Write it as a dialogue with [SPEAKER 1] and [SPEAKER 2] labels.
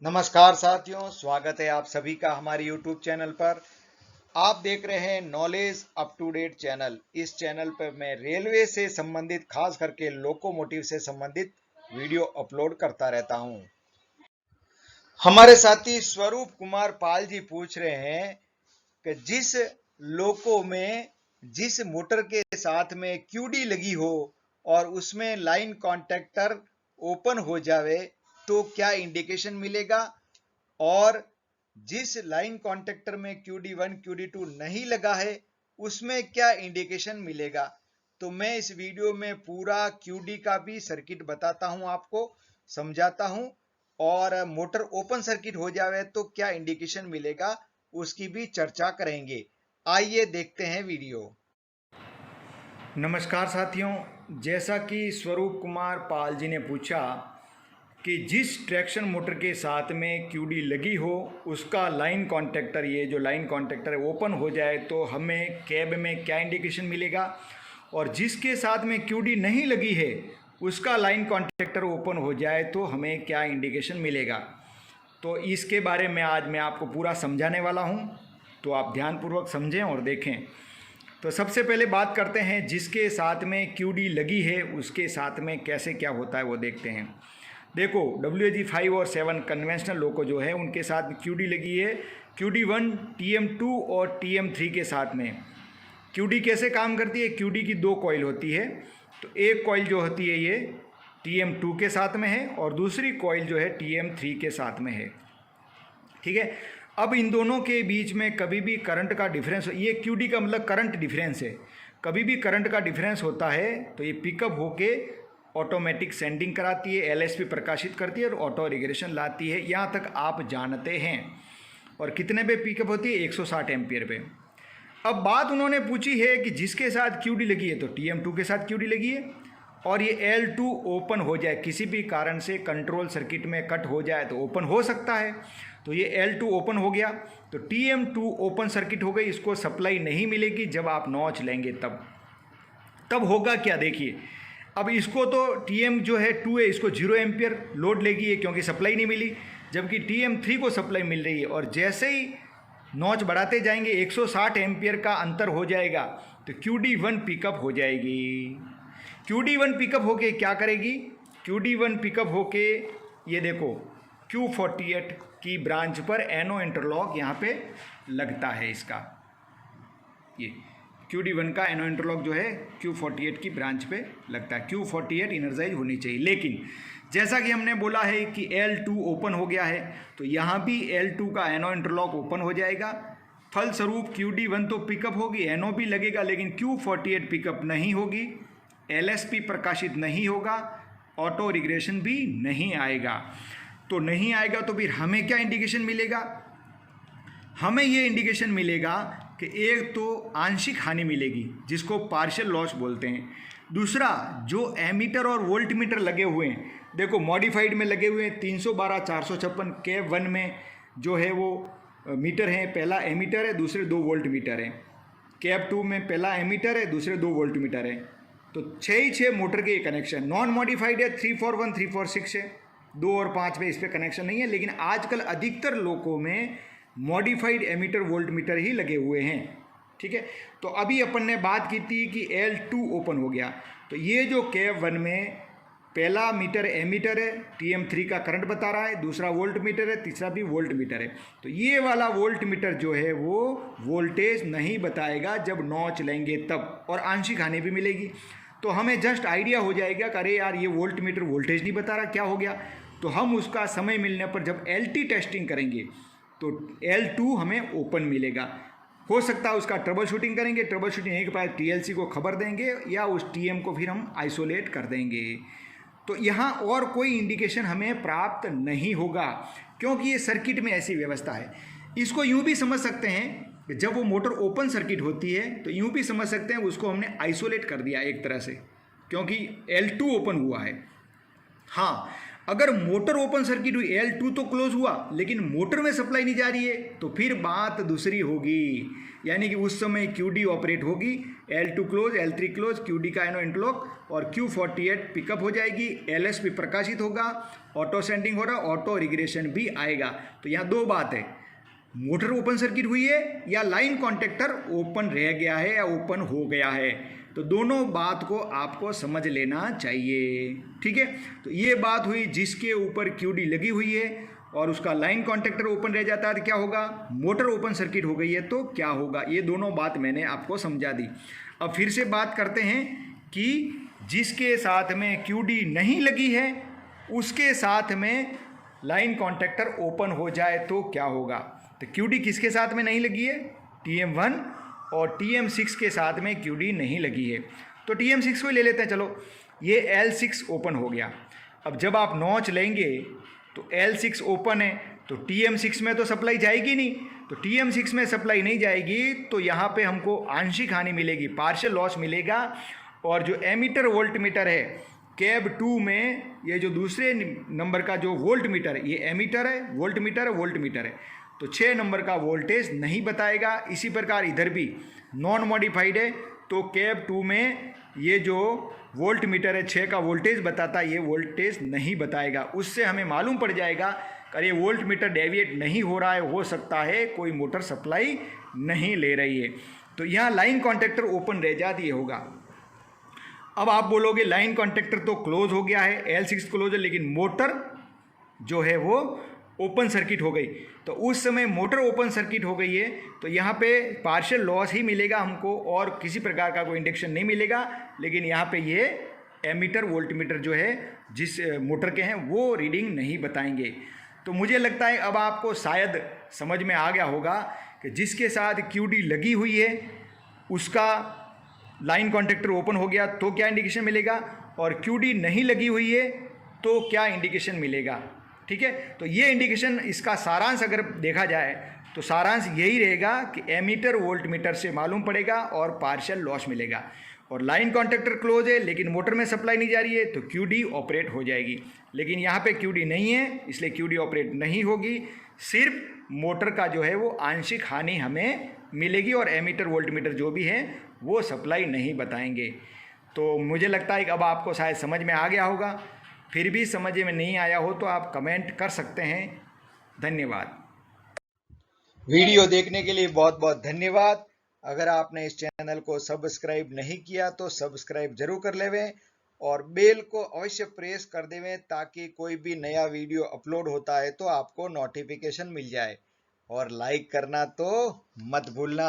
[SPEAKER 1] नमस्कार साथियों, स्वागत है आप सभी का हमारे YouTube चैनल पर। आप देख रहे हैं knowledge up to date channel. इस चैनल पर मैं रेलवे से संबंधित, खास करके लोकोमोटिव से संबंधित वीडियो अपलोड करता रहता हूं। हमारे साथी स्वरूप कुमार पाल जी पूछ रहे हैं कि जिस लोको में जिस मोटर के साथ में क्यूडी लगी हो और उसमें लाइन कॉन्टैक्टर ओपन हो जावे तो क्या इंडिकेशन मिलेगा, और जिस लाइन कॉन्टैक्टर में QD1 QD2 नहीं लगा है उसमें क्या इंडिकेशन मिलेगा। तो मैं इस वीडियो में पूरा QD का भी सर्किट बताता हूं, आपको समझाता हूं, और मोटर ओपन सर्किट हो जावे तो क्या इंडिकेशन मिलेगा उसकी भी चर्चा करेंगे। आइए देखते हैं वीडियो।
[SPEAKER 2] नमस्कार साथियों, जैसा कि स्वरूप कुमार पाल जी ने पूछा कि जिस ट्रैक्शन मोटर के साथ में क्यूडी लगी हो उसका लाइन कॉन्टैक्टर, ये जो लाइन कॉन्टैक्टर है ओपन हो जाए तो हमें कैब में क्या इंडिकेशन मिलेगा, और जिसके साथ में क्यूडी नहीं लगी है उसका लाइन कॉन्टैक्टर ओपन हो जाए तो हमें क्या इंडिकेशन मिलेगा। तो इसके बारे में आज मैं आपको पूरा समझाने वाला हूँ, तो आप ध्यानपूर्वक समझें और देखें। तो सबसे पहले बात करते हैं जिसके साथ में क्यूडी लगी है उसके साथ में कैसे क्या होता है वो देखते हैं। देखो, WG5 और 7 कन्वेंशनल लोको जो है उनके साथ क्यूडी लगी है, QD1 TM2 और TM3 के साथ में। क्यूडी कैसे काम करती है? क्यूडी की दो कॉइल होती है, तो एक कॉइल जो होती है ये TM2 के साथ में है और दूसरी कॉइल जो है TM3 के साथ में है। ठीक है, अब इन दोनों के बीच में कभी भी करंट का डिफरेंस, ये क्यूडी का मतलब करंट डिफरेंस है, कभी भी करंट का डिफरेंस होता है तो ये पिकअप होके ऑटोमेटिक सेंडिंग कराती है, LSP प्रकाशित करती है और ऑटो रिग्रेशन लाती है। यहाँ तक आप जानते हैं। और कितने पे पिकअप होती है? 160 एम्पियर पे। अब बात उन्होंने पूछी है कि जिसके साथ क्यूडी लगी है, तो TM2 के साथ क्यूडी लगी है और ये L2 ओपन हो जाए, किसी भी कारण से कंट्रोल सर्किट में कट हो जाए तो ओपन हो सकता है, तो ये L2 ओपन हो गया तो TM2 ओपन सर्किट हो गई, इसको सप्लाई नहीं मिलेगी। जब आप नॉच लेंगे तब होगा क्या, देखिए। अब इसको तो TM जो है 2 है, इसको 0 एम्पियर लोड लेगी है क्योंकि सप्लाई नहीं मिली, जबकि TM3 को सप्लाई मिल रही है। और जैसे ही नॉच बढ़ाते जाएंगे 160 एम्पियर का अंतर हो जाएगा तो QD1 पिकअप हो जाएगी। QD1 पिकअप होके क्या करेगी? QD1 पिकअप होके ये देखो Q48 की ब्रांच पर एनो इंटरलॉक यहाँ पे लगता है इसका, ये QD1 का एनो इंटरलॉक जो है Q48 की ब्रांच पे लगता है। Q48 इनर्जाइज होनी चाहिए, लेकिन जैसा कि हमने बोला है कि L2 ओपन हो गया है तो यहाँ भी L2 का एनो इंटरलॉक ओपन हो जाएगा। फलस्वरूप QD1 तो पिकअप होगी, एनो भी लगेगा, लेकिन Q48 पिकअप नहीं होगी, LSP प्रकाशित नहीं होगा, ऑटो रिग्रेशन भी नहीं आएगा। तो नहीं आएगा तो फिर हमें क्या इंडिकेशन मिलेगा? हमें ये इंडिकेशन मिलेगा कि एक तो आंशिक हानि मिलेगी जिसको पार्शियल लॉस बोलते हैं। दूसरा, जो एमीटर और वोल्ट मीटर लगे हुए हैं, देखो मॉडिफाइड में लगे हुए हैं 312 456 कैब 1 में जो है वो मीटर हैं, पहला एमीटर है, दूसरे 2 वोल्ट मीटर हैं। कैब 2 में पहला एमीटर है, दूसरे 2 वोल्ट मीटर है। तो 6 ही 6 मोटर के कनेक्शन। नॉन मॉडिफाइड है 341 346 है, 2 और 5 में इस पर कनेक्शन नहीं है। लेकिन आजकल अधिकतर लोगों में मॉडिफाइड एमीटर वोल्ट मीटर ही लगे हुए हैं। ठीक है, तो अभी अपन ने बात की थी कि L2 ओपन हो गया, तो ये जो कैब 1 में पहला मीटर एमीटर है, TM3 का करंट बता रहा है, दूसरा वोल्ट मीटर है, तीसरा भी वोल्ट मीटर है। तो ये वाला वोल्ट मीटर जो है वो वोल्टेज नहीं बताएगा जब नॉच लेंगे तब, और आंशिक हानि भी मिलेगी। तो हमें जस्ट आइडिया हो जाएगा कि अरे यार ये वोल्ट मीटर वोल्टेज नहीं बता रहा, क्या हो गया। तो हम उसका समय मिलने पर जब LT टेस्टिंग करेंगे तो L2 हमें ओपन मिलेगा। हो सकता है उसका ट्रबल शूटिंग करेंगे, ट्रबल शूटिंग नहीं के पास TLC को खबर देंगे या उस TM को फिर हम आइसोलेट कर देंगे। तो यहाँ और कोई इंडिकेशन हमें प्राप्त नहीं होगा क्योंकि ये सर्किट में ऐसी व्यवस्था है। इसको यूँ भी समझ सकते हैं कि जब वो मोटर ओपन सर्किट होती है तो यूँ भी समझ सकते हैं उसको हमने आइसोलेट कर दिया एक तरह से, क्योंकि L2 ओपन हुआ है। हाँ, अगर मोटर ओपन सर्किट हुई, L2 तो क्लोज हुआ लेकिन मोटर में सप्लाई नहीं जा रही है, तो फिर बात दूसरी होगी। यानी कि उस समय QD ऑपरेट होगी, L2 close, L3 close, QD का एनो इंटरलॉक और Q48 पिकअप हो जाएगी, LS भी प्रकाशित होगा, ऑटो सेंडिंग हो रहा, ऑटो रिग्रेशन भी आएगा। तो यहाँ दो बात है, मोटर ओपन सर्किट हुई है या लाइन कॉन्टेक्टर ओपन रह गया है या ओपन हो गया है। तो दोनों बात को आपको समझ लेना चाहिए, ठीक है। तो ये बात हुई जिसके ऊपर QD लगी हुई है और उसका लाइन कॉन्टेक्टर ओपन रह जाता है तो क्या होगा, मोटर ओपन सर्किट हो गई है तो क्या होगा। ये दोनों बात मैंने आपको समझा दी। अब फिर से बात करते हैं कि जिसके साथ में QD नहीं लगी है उसके साथ में लाइन कॉन्टेक्टर ओपन हो जाए तो क्या होगा। तो QD किसके साथ में नहीं लगी है, TM1 और TM6 के साथ में QD नहीं लगी है। तो TM6 को ही ले लेते हैं, चलो ये L6 ओपन हो गया। अब जब आप नॉच लेंगे तो L6 ओपन है तो TM6 में तो सप्लाई जाएगी नहीं, तो TM6 में सप्लाई नहीं जाएगी तो यहाँ पे हमको आंशिक हानि मिलेगी, पार्शियल लॉस मिलेगा। और जो एमीटर वोल्ट मीटर है कैब 2 में, ये जो दूसरे नंबर का जो वोल्ट मीटर है, ये एमीटर है, वोल्ट मीटर है, वोल्ट मीटर है, तो 6 नंबर का वोल्टेज नहीं बताएगा। इसी प्रकार इधर भी नॉन मॉडिफाइड है तो कैब 2 में ये जो वोल्ट मीटर है 6 का वोल्टेज बताता है, ये वोल्टेज नहीं बताएगा। उससे हमें मालूम पड़ जाएगा अरे वोल्ट मीटर डेविएट नहीं हो रहा है, हो सकता है कोई मोटर सप्लाई नहीं ले रही है। तो यहाँ लाइन कॉन्टेक्टर ओपन रह जाती होगा। अब आप बोलोगे लाइन कॉन्टेक्टर तो क्लोज हो गया है, L6 क्लोज है, लेकिन मोटर जो है वो ओपन सर्किट हो गई। तो उस समय मोटर ओपन सर्किट हो गई है तो यहाँ पे पार्शियल लॉस ही मिलेगा हमको और किसी प्रकार का कोई इंडक्शन नहीं मिलेगा। लेकिन यहाँ पे ये एमीटर वोल्ट मीटर जो है जिस मोटर के हैं वो रीडिंग नहीं बताएंगे। तो मुझे लगता है अब आपको शायद समझ में आ गया होगा कि जिसके साथ QD लगी हुई है उसका लाइन कॉन्टेक्टर ओपन हो गया तो क्या इंडिकेशन मिलेगा, और QD नहीं लगी हुई है तो क्या इंडिकेशन मिलेगा, ठीक है। तो ये इंडिकेशन, इसका सारांश अगर देखा जाए तो सारांश यही रहेगा कि एमीटर वोल्ट मीटर से मालूम पड़ेगा और पार्शियल लॉस मिलेगा। और लाइन कॉन्टेक्टर क्लोज है लेकिन मोटर में सप्लाई नहीं जा रही है तो QD ऑपरेट हो जाएगी। लेकिन यहाँ पे QD नहीं है इसलिए QD ऑपरेट नहीं होगी, सिर्फ मोटर का जो है वो आंशिक हानि हमें मिलेगी और एमीटर वोल्ट मीटर जो भी है वो सप्लाई नहीं बताएंगे। तो मुझे लगता है कि अब आपको शायद समझ में आ गया होगा। फिर भी समझ में नहीं आया हो तो आप कमेंट कर सकते हैं। धन्यवाद।
[SPEAKER 1] वीडियो देखने के लिए बहुत बहुत धन्यवाद। अगर आपने इस चैनल को सब्सक्राइब नहीं किया तो सब्सक्राइब जरूर कर लेवें और बेल को अवश्य प्रेस कर देवें ताकि कोई भी नया वीडियो अपलोड होता है तो आपको नोटिफिकेशन मिल जाए। और लाइक करना तो मत भूलना।